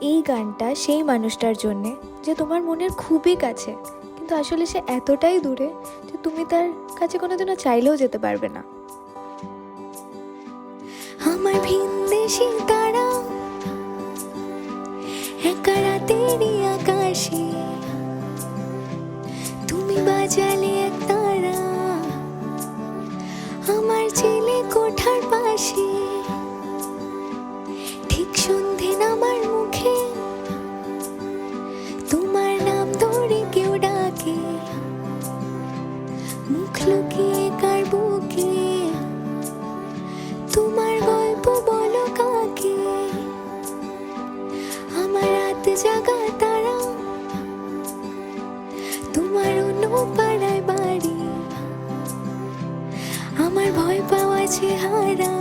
এই গানটা সেই মানুষটার জন্যে যে তোমার মনের খুবই কাছে, কিন্তু আসলে সে এতটাই দূরে যে তুমি তার কাছে কোনোদিনও চাইলেও যেতে পারবে না। আমার ভিনদেশি তারা একা রাতেরই আকাশে, তুমি বাজালে এক তারা আমার ছেলে কোঠার পাশে। ঠিক সন্ধে নামার মুখে তোমার নাম ধরে কেউ ডাকে, মুখ লুকিয়ে কার বুকে তোমার গল্প বলো কাকে। আমার রাত জাগা তারা তোমার অন্য পাড়ায় বাড়ি, আমার ভয় পাওয়া চেহারা